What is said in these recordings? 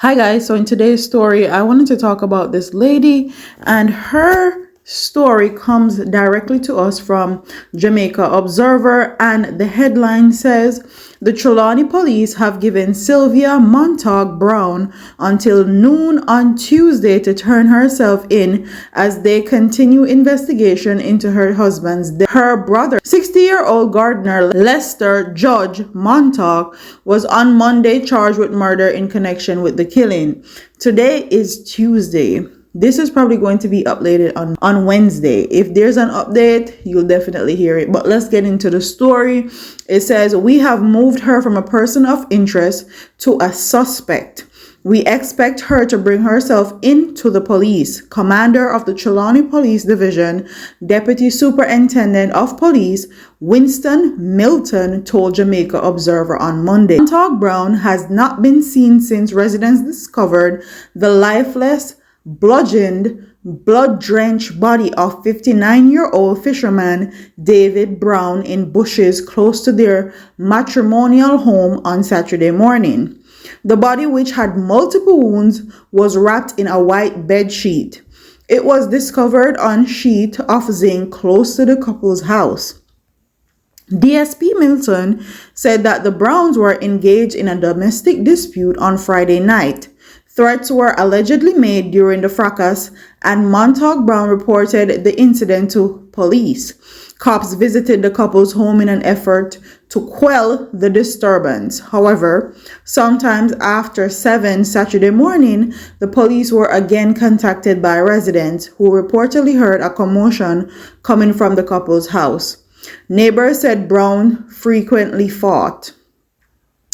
Hi guys, so in today's story, I wanted to talk about this lady, and her story comes directly to us from Jamaica Observer, and the headline says, the Trelawny police have given Sylvia Montaque Brown until noon on Tuesday to turn herself in as they continue investigation into her husband's death. Her brother, 60-year-old gardener Lester Judge Montague, was on Monday charged with murder in connection with the killing. Today is Tuesday. This is probably going to be uploaded on Wednesday. If there's an update, you'll definitely hear it. But let's get into the story. It says, we have moved her from a person of interest to a suspect. We expect her to bring herself into the police. Commander of the Trelawny Police Division, Deputy Superintendent of Police, Winston Milton, told Jamaica Observer on Monday. Montague Brown has not been seen since residents discovered the lifeless, bludgeoned, blood-drenched body of 59-year-old fisherman David Brown in bushes close to their matrimonial home on Saturday morning. The body, which had multiple wounds, was wrapped in a white bed sheet. It was discovered on sheet of zinc close to the couple's house. DSP Milton said that the Browns were engaged in a domestic dispute on Friday night. Threats were allegedly made during the fracas, and Montague Brown reported the incident to police. Cops visited the couple's home in an effort to quell the disturbance. However, sometimes after 7 Saturday morning, the police were again contacted by residents who reportedly heard a commotion coming from the couple's house. Neighbors said Brown frequently fought.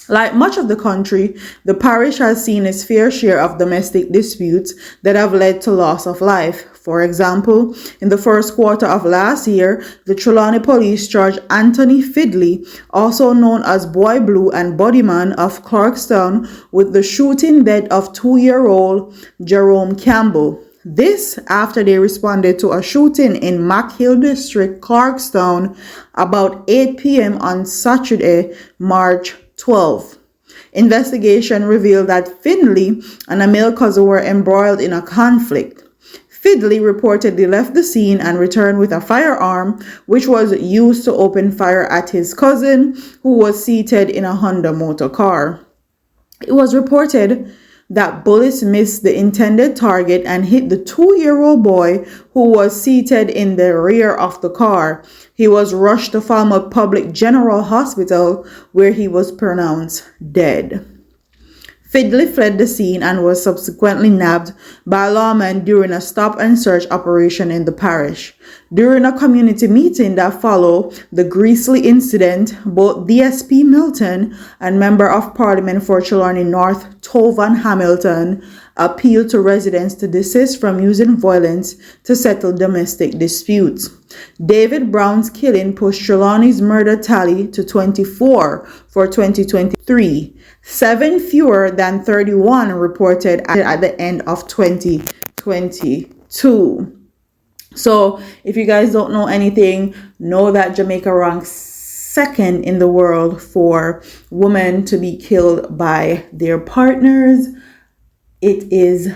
Like much of the country, the parish has seen its fair share of domestic disputes that have led to loss of life. For example, in the first quarter of last year, the Trelawny police charged Anthony Fidley, also known as Boy Blue and Bodyman of Clarkstown, with the shooting death of 2-year-old Jerome Campbell. This after they responded to a shooting in Mac Hill District, Clarkstown, about 8 p.m. on Saturday, March 12. Investigation revealed that Findley and a male cousin were embroiled in a conflict. Fidley reportedly left the scene and returned with a firearm, which was used to open fire at his cousin, who was seated in a Honda motor car. It was reported that bullets missed the intended target and hit the 2-year-old boy who was seated in the rear of the car. He was rushed to Falmouth Public General Hospital, where he was pronounced dead. Fidley fled the scene and was subsequently nabbed by lawmen during a stop-and-search operation in the parish. During a community meeting that followed the grisly incident, both DSP Milton and Member of Parliament for Trelawny North Tovan Hamilton appealed to residents to desist from using violence to settle domestic disputes. David Brown's killing pushed Trelawny's murder tally to 24 for 2023, 7 fewer than 31 reported at the end of 2022. So if you guys don't know anything, know that Jamaica ranks second in the world for women to be killed by their partners. It is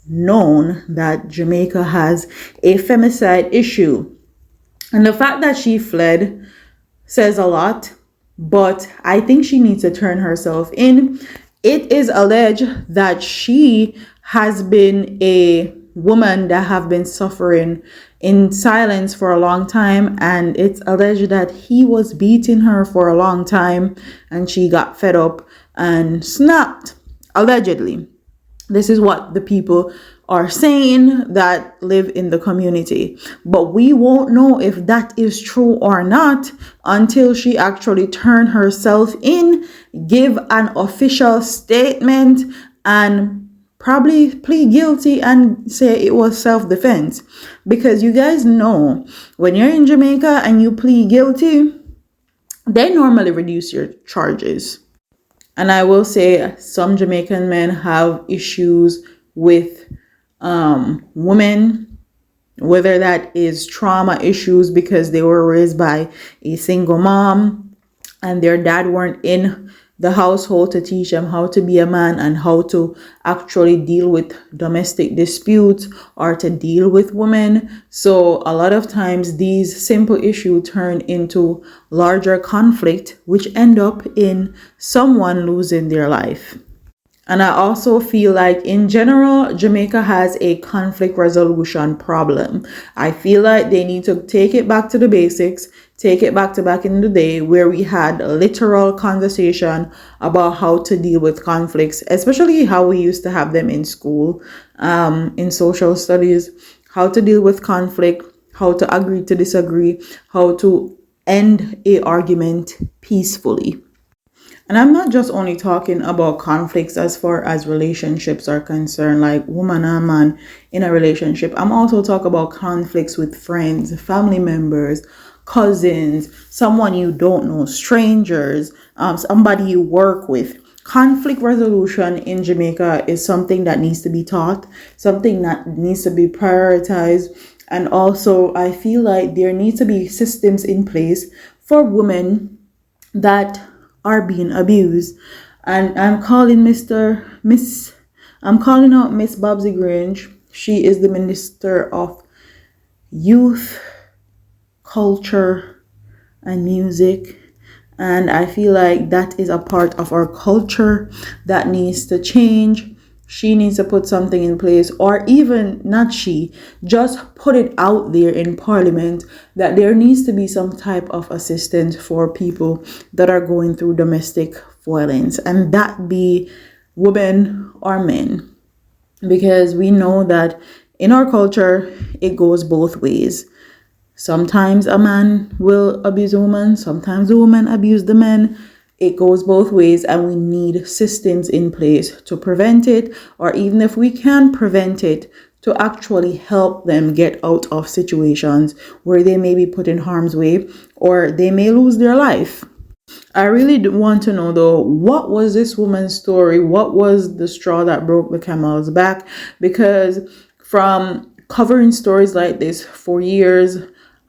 known that Jamaica has a femicide issue. And the fact that she fled says a lot, but I think she needs to turn herself in. It is alleged that she has been a woman that have been suffering in silence for a long time, and it's alleged that he was beating her for a long time and she got fed up and snapped. Allegedly. This is what the people are saying that live in the community. But we won't know if that is true or not until she actually turn herself in, give an official statement, and probably plead guilty and say it was self-defense. Because you guys know, when you're in Jamaica and you plead guilty, they normally reduce your charges. And I will say some Jamaican men have issues with women, whether that is trauma issues because they were raised by a single mom and their dad weren't in the household to teach them how to be a man and how to actually deal with domestic disputes or to deal with women. So a lot of times these simple issues turn into larger conflict, which end up in someone losing their life. And I also feel like in general, Jamaica has a conflict resolution problem. I feel like they need to take it back to the basics, take it back to back in the day where we had a literal conversation about how to deal with conflicts, especially how we used to have them in school, in social studies, how to deal with conflict, how to agree to disagree, how to end a argument peacefully. And I'm not just only talking about conflicts as far as relationships are concerned, like woman and man in a relationship. I'm also talking about conflicts with friends, family members, cousins, someone you don't know, strangers, somebody you work with. Conflict resolution in Jamaica is something that needs to be taught, something that needs to be prioritized. And also, I feel like there needs to be systems in place for women that are being abused. And I'm calling out Miss Babsy Grange. She is the Minister of Youth, Culture, and Music. And I feel like that is a part of our culture that needs to change. She needs to put something in place, or even not she, just put it out there in Parliament that there needs to be some type of assistance for people that are going through domestic violence, and that be women or men, because we know that in our culture it goes both ways. Sometimes a man will abuse a woman, sometimes a woman abuse the man. It goes both ways, and we need systems in place to prevent it, or even if we can prevent it, to actually help them get out of situations where they may be put in harm's way or they may lose their life. I really want to know though, what was this woman's story? What was the straw that broke the camel's back? Because from covering stories like this for years,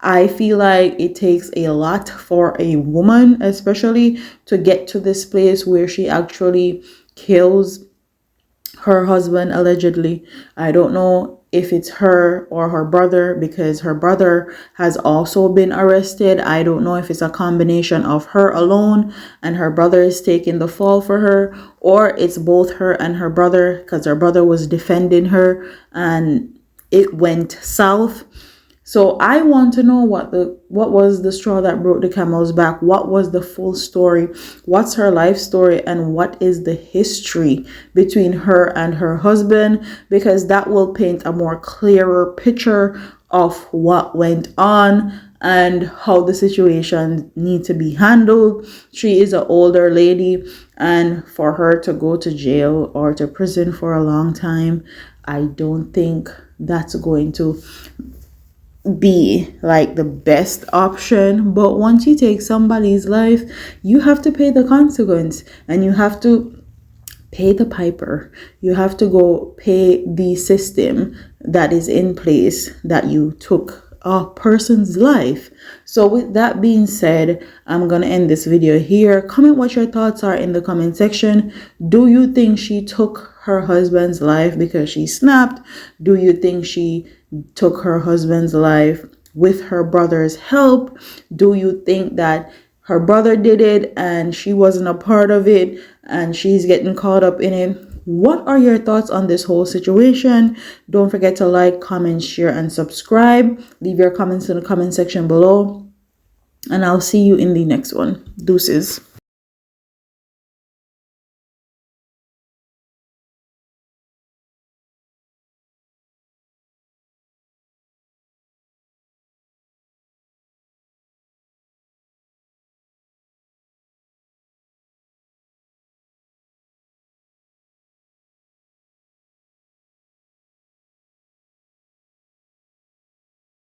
I feel like it takes a lot for a woman, especially, to get to this place where she actually kills her husband allegedly. I don't know if it's her or her brother, because her brother has also been arrested. I don't know if it's a combination of her alone and her brother is taking the fall for her, or it's both her and her brother, because her brother was defending her and it went south. So I want to know what was the straw that broke the camel's back. What was the full story? What's her life story, and what is the history between her and her husband? Because that will paint a more clearer picture of what went on and how the situation need to be handled. She is an older lady, and for her to go to jail or to prison for a long time, I don't think that's going to be like the best option. But once you take somebody's life, you have to pay the consequence, and you have to pay the piper. You have to go pay the system that is in place that you took a person's life. So with that being said, I'm gonna end this video here. Comment what your thoughts are in the comment section. Do you think she took her husband's life because she snapped? Do you think she took her husband's life with her brother's help? Do you think that her brother did it and she wasn't a part of it and she's getting caught up in it? What are your thoughts on this whole situation? Don't forget to like, comment, share, and subscribe. Leave your comments in the comment section below, and I'll see you in the next one. Deuces.